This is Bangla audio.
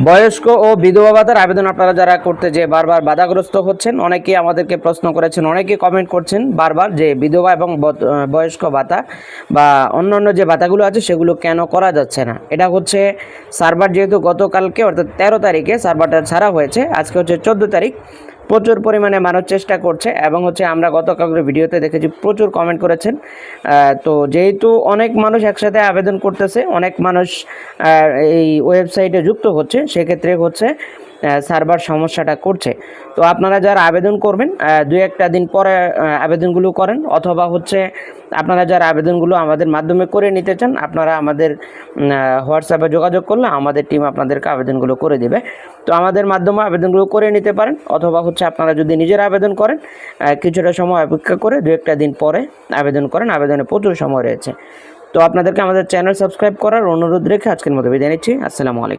বয়স্ক ও বিধবা ভাতার আবেদন আপনারা যারা করতে যে বারবার বাধাগ্রস্ত হচ্ছেন, অনেকেই আমাদেরকে প্রশ্ন করেছেন, অনেকেই কমেন্ট করছেন বারবার যে বিধবা এবং বয়স্ক ভাতা বা অন্যান্য যে ভাতাগুলো আছে সেগুলো কেন করা যাচ্ছে না। এটা হচ্ছে সার্ভার যেহেতু গতকালকে অর্থাৎ 13 তারিখে সার্ভারটা ছাড়া হয়েছে, আজকে হচ্ছে 14 তারিখ। প্রচুর পরিমাণে মানুষ চেষ্টা করছে এবং হচ্ছে আমরা গতকালের ভিডিওতে দেখেছি প্রচুর কমেন্ট করেছেন। তো যেহেতু অনেক মানুষ একসাথে আবেদন করতেছে, অনেক মানুষ এই ওয়েবসাইটে যুক্ত হচ্ছে, সেক্ষেত্রে হচ্ছে সার্ভার সমস্যাটা করছে। তো আপনারা যারা আবেদন করবেন 2-1 দিন পরে আবেদনগুলো করেন, অথবা হচ্ছে আপনারা যারা আবেদনগুলো আমাদের মাধ্যমে করে নিতে চান আপনারা আমাদের হোয়াটসঅ্যাপে যোগাযোগ করলে আমাদের টিম আপনাদেরকে আবেদনগুলো করে দেবে। তো আমাদের মাধ্যমে আবেদনগুলো করে নিতে পারেন, অথবা হচ্ছে আপনারা যদি নিজেরা আবেদন করেন কিছুটা সময় অপেক্ষা করে 2-1 দিন পরে আবেদন করেন, আবেদনে প্রচুর সময় রয়েছে। তো আপনাদেরকে আমাদের চ্যানেল সাবস্ক্রাইব করার অনুরোধ রেখে আজকের মতো বিদায় নিচ্ছি। আসসালামু আলাইকুম।